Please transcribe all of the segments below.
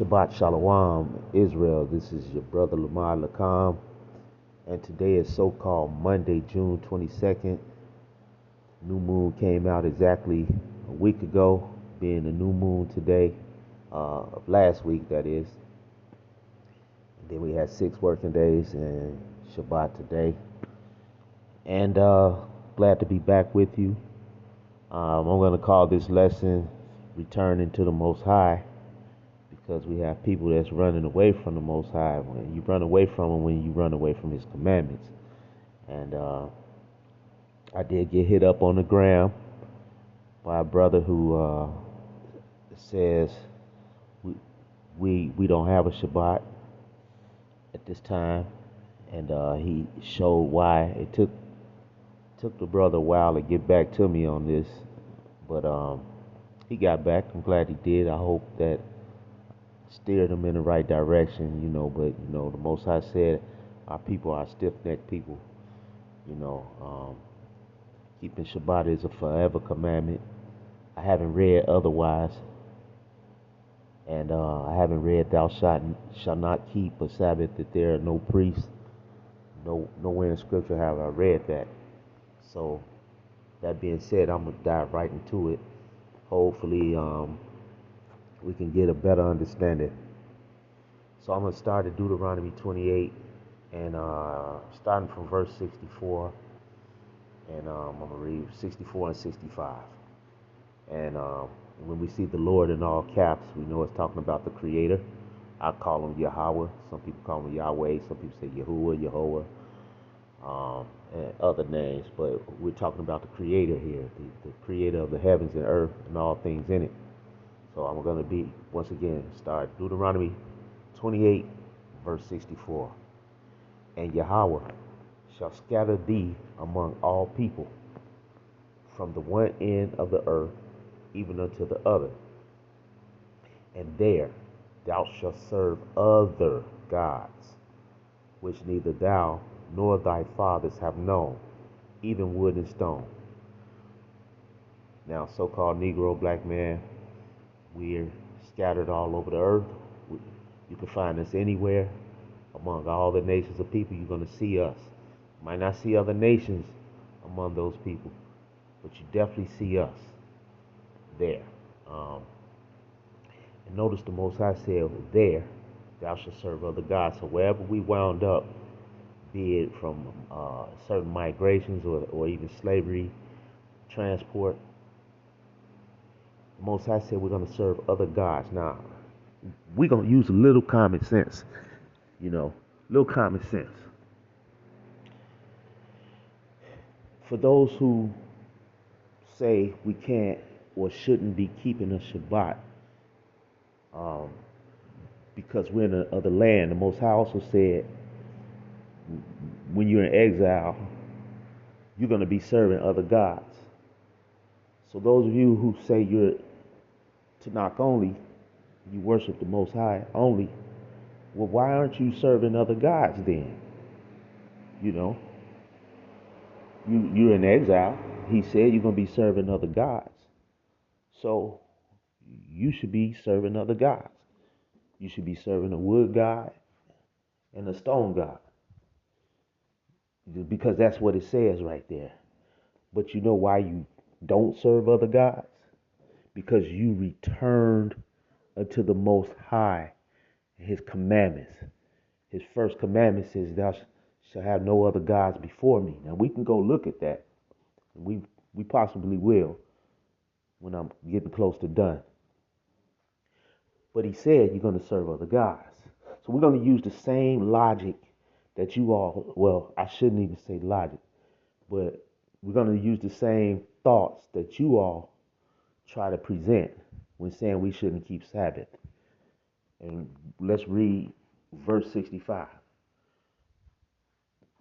Shabbat Shalom, Israel. This is your brother Lamar Lakam, and today is so-called Monday, June 22nd. New moon came out exactly a week ago, being the new moon today, of last week, that is. And then we had 6 working days and Shabbat today. And glad to be back with you. I'm going to call this lesson Returning to the Most High, because we have people that's running away from the Most High. When you run away from Him, when you run away from His commandments. And I did get hit up on the gram by a brother who says we don't have a Shabbat at this time, and he showed why. It took the brother a while to get back to me on this, but he got back. I'm glad he did. I hope that steered him in the right direction, But the Most High said our people are stiff-necked people. Keeping Shabbat is a forever commandment. I haven't read otherwise, and I haven't read "Thou shalt not keep a Sabbath," that there are no priests. Nowhere in Scripture have I read that. So that being said, I'm gonna dive right into it. Hopefully, we can get a better understanding. So I'm gonna start at Deuteronomy 28, and starting from verse 64, and I'm gonna read 64 and 65. And when we see the Lord in all caps, we know it's talking about the Creator. I call him Yahweh. Some people call him Yahweh. Some people say Yahuwah, Yehovah, and other names. But we're talking about the Creator here, the Creator of the heavens and earth and all things in it. So I'm going to be, once again, start Deuteronomy 28, verse 64. And Yahweh shall scatter thee among all people, from the one end of the earth even unto the other. And there thou shalt serve other gods, which neither thou nor thy fathers have known, even wood and stone. Now, so-called Negro, black man, we're scattered all over the earth. You can find us anywhere. Among all the nations of people, you're going to see us. You might not see other nations among those people, but you definitely see us there. And notice the Most High said, there thou shalt serve other gods. So wherever we wound up, be it from certain migrations or even slavery, transport, the Most High said we're going to serve other gods. Now, we're going to use a little common sense, little common sense. For those who say we can't or shouldn't be keeping a Shabbat, because we're in another land, the Most High also said when you're in exile, you're going to be serving other gods. So those of you who say you're Tanakh only, you worship the Most High only, well, why aren't you serving other gods then? You're in exile. He said you're going to be serving other gods. So you should be serving other gods. You should be serving a wood god and a stone god, because that's what it says right there. But you know why you don't serve other gods? Because you returned unto the Most High and His commandments. His first commandment says, thou shalt have no other gods before me. Now we can go look at that. We possibly will when I'm getting close to done. But he said you're going to serve other gods. So we're going to use the same logic that you all, well, I shouldn't even say logic, but we're going to use the same thoughts that you all try to present when saying we shouldn't keep Sabbath. And let's read verse 65.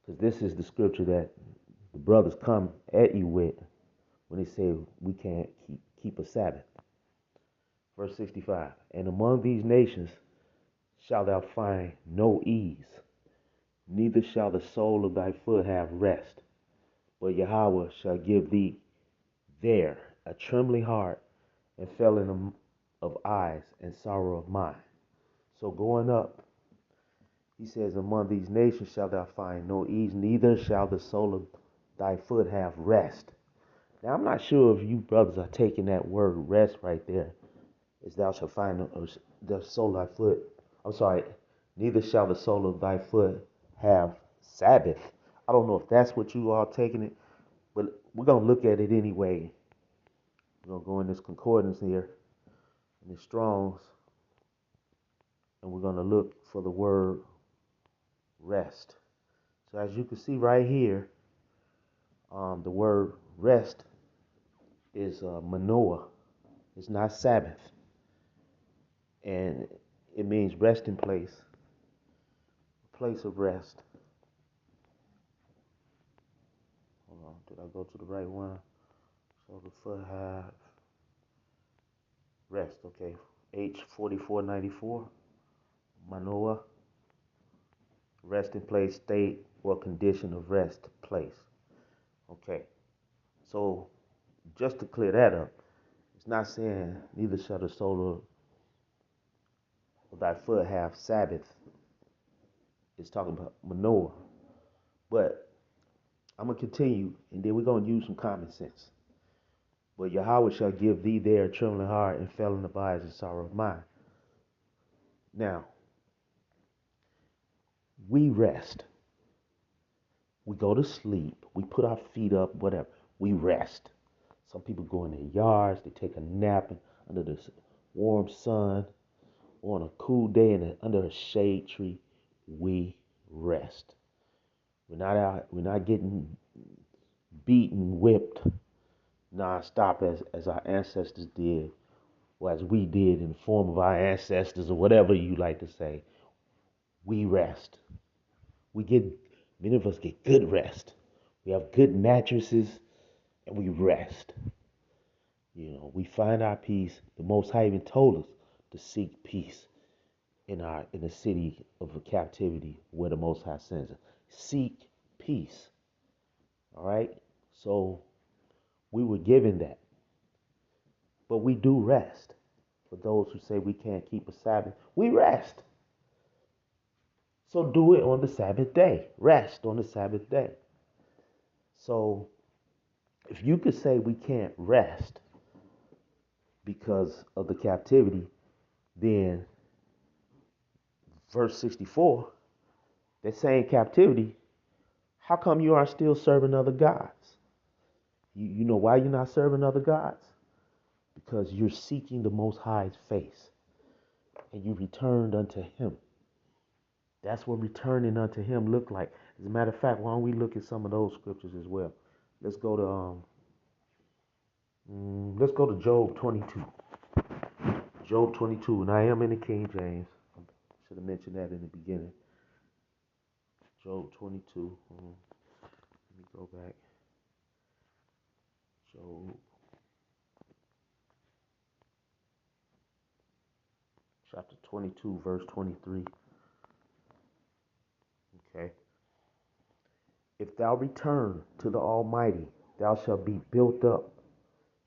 Because this is the scripture that the brothers come at you with when they say we can't keep a Sabbath. Verse 65. And among these nations shalt thou find no ease, neither shall the sole of thy foot have rest. But Yahweh shall give thee there a trembling heart and failing of eyes and sorrow of mind. So going up, he says, among these nations shalt thou find no ease, neither shall the sole of thy foot have rest. Now, I'm not sure if you brothers are taking that word rest right there, as thou shalt find the sole of thy foot. I'm sorry, neither shall the sole of thy foot have Sabbath. I don't know if that's what you are taking it, but we're going to look at it anyway. We're going to go in this concordance here, in the Strongs, and we're going to look for the word rest. So as you can see right here, the word rest is manoah. It's not Sabbath. And it means resting place, place of rest. Hold on, did I go to the right one? So the foot have rest, okay. H4494, manoah, resting place, state, or condition of rest, place. Okay, so just to clear that up, it's not saying neither shall the sole of thy foot have Sabbath. It's talking about manoah. But I'm going to continue, and then we're going to use some common sense. But Yahweh shall give thee there a trembling heart and failing of eyes and sorrow of mind. Now, we rest. We go to sleep. We put our feet up, whatever. We rest. Some people go in their yards. They take a nap under the warm sun or on a cool day under a shade tree. We rest. We're not out. We're not getting beaten, whipped non-stop as our ancestors did, or as we did in the form of our ancestors, or whatever you like to say. We rest. Many of us get good rest. We have good mattresses and we rest. We find our peace. The Most High even told us to seek peace in the city of captivity where the Most High sends us. Seek peace. All right? So we were given that. But we do rest. For those who say we can't keep a Sabbath, we rest. So do it on the Sabbath day. Rest on the Sabbath day. So if you could say we can't rest because of the captivity, then verse 64, that same captivity, how come you are still serving other gods? You know why you're not serving other gods? Because you're seeking the Most High's face and you returned unto him. That's what returning unto him looked like. As a matter of fact, why don't we look at some of those scriptures as well? Let's go to Job 22. Job 22, and I am in the King James. I should have mentioned that in the beginning. Job 22. Let me go back. Job chapter 22, verse 23. Okay. If thou return to the Almighty, thou shalt be built up.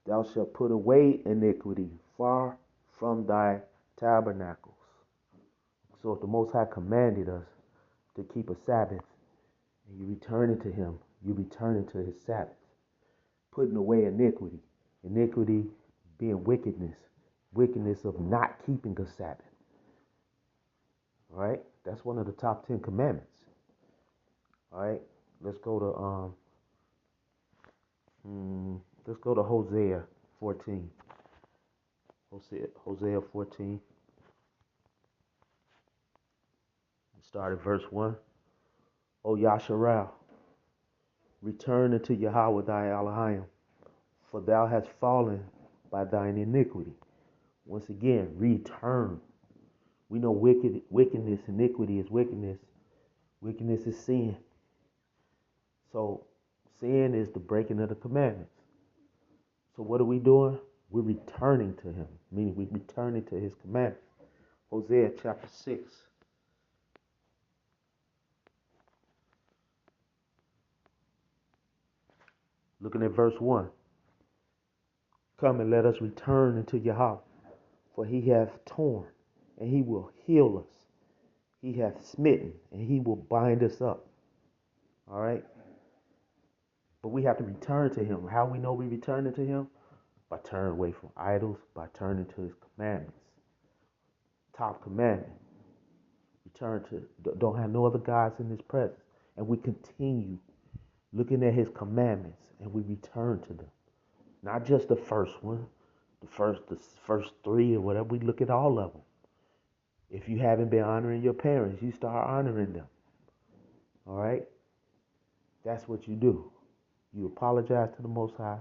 Thou shalt put away iniquity far from thy tabernacles. So if the Most High commanded us to keep a Sabbath, and you return it to him, you return it to his Sabbath. Putting away iniquity. Iniquity being wickedness. Wickedness of not keeping a Sabbath. All right? That's one of the top 10 commandments. All right? Let's go to Hosea 14. Hosea 14. Start at verse 1. O Yasharal, return unto Yahweh thy Elohim, for thou hast fallen by thine iniquity. Once again, return. We know wickedness, iniquity is wickedness. Wickedness is sin. So sin is the breaking of the commandments. So what are we doing? We're returning to him, meaning we're returning to his commandments. Hosea chapter 6. Looking at verse 1. Come and let us return unto Yahweh, for he hath torn and he will heal us. He hath smitten, and he will bind us up. All right? But we have to return to him. How we know we returning to him? By turning away from idols, by turning to his commandments. Top commandment. Return to, don't have no other gods in his presence. And we continue looking at his commandments, and we return to them. Not just the first one, the first three or whatever. We look at all of them. If you haven't been honoring your parents, you start honoring them. All right? That's what you do. You apologize to the Most High,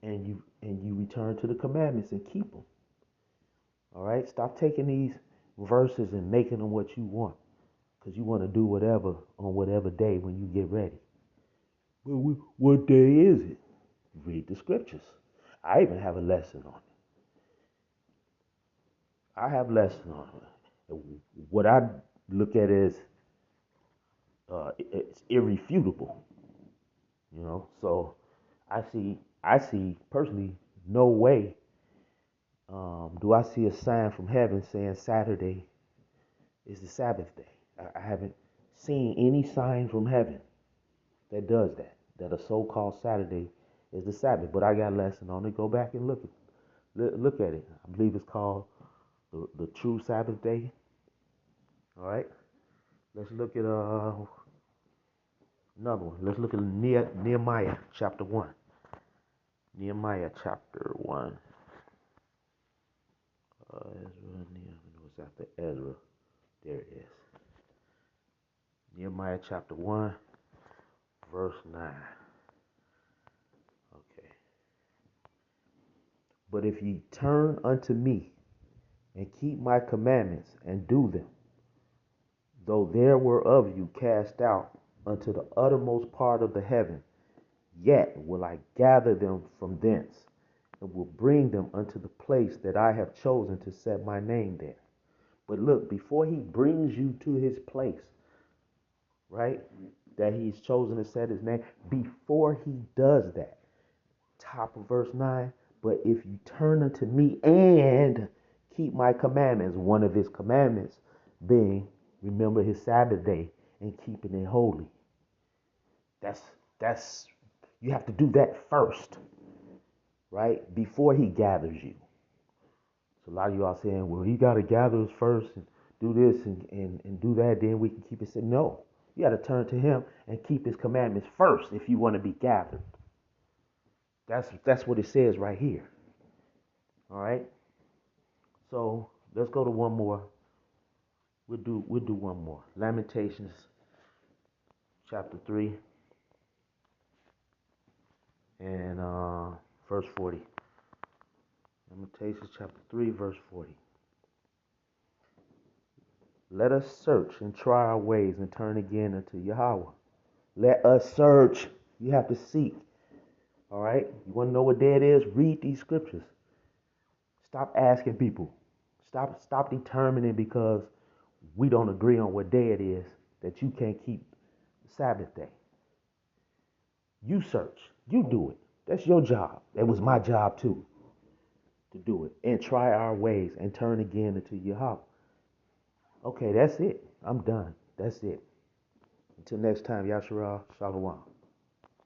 and you return to the commandments and keep them. All right? Stop taking these verses and making them what you want, because you want to do whatever on whatever day when you get ready. Well, what day is it? Read the scriptures. I even have a lesson on it. I have lesson on it. What I look at is it's irrefutable. You know, so I see personally no way do I see a sign from heaven saying Saturday is the Sabbath day. I haven't seen any sign from heaven that does that. That a so-called Saturday is the Sabbath. But I got a lesson on it. Go back and look at it. I believe it's called the true Sabbath day. All right. Let's look at another one. Let's look at Nehemiah chapter 1. Nehemiah chapter 1. Ezra, Nehemiah, what's after Ezra? There it is. Nehemiah chapter 1, verse 9. Okay. But if ye turn unto me and keep my commandments and do them, though there were of you cast out unto the uttermost part of the heaven, yet will I gather them from thence, and will bring them unto the place that I have chosen to set my name there. But look, before he brings you to his place, right, that he's chosen to set his name, before he does that, top of verse 9, but if you turn unto me and keep my commandments, one of his commandments being remember his Sabbath day and keeping it holy. That's you have to do that first, right? Before he gathers you. So a lot of you are saying, well, he got to gather us first and do this and do that, then we can keep it. No, you got to turn to him and keep his commandments first if you want to be gathered. That's what it says right here. All right. So let's go to one more. We'll do one more. Lamentations chapter 3 and verse 40. Lamentations chapter 3, verse 40. Let us search and try our ways and turn again unto Yahweh. Let us search. You have to seek. All right? You want to know what day it is? Read these scriptures. Stop asking people. Stop determining because we don't agree on what day it is that you can't keep the Sabbath day. You search. You do it. That's your job. That was my job too, to do it. And try our ways and turn again into Yahweh. Okay, that's it. I'm done. That's it. Until next time, Yasharah, Shalom.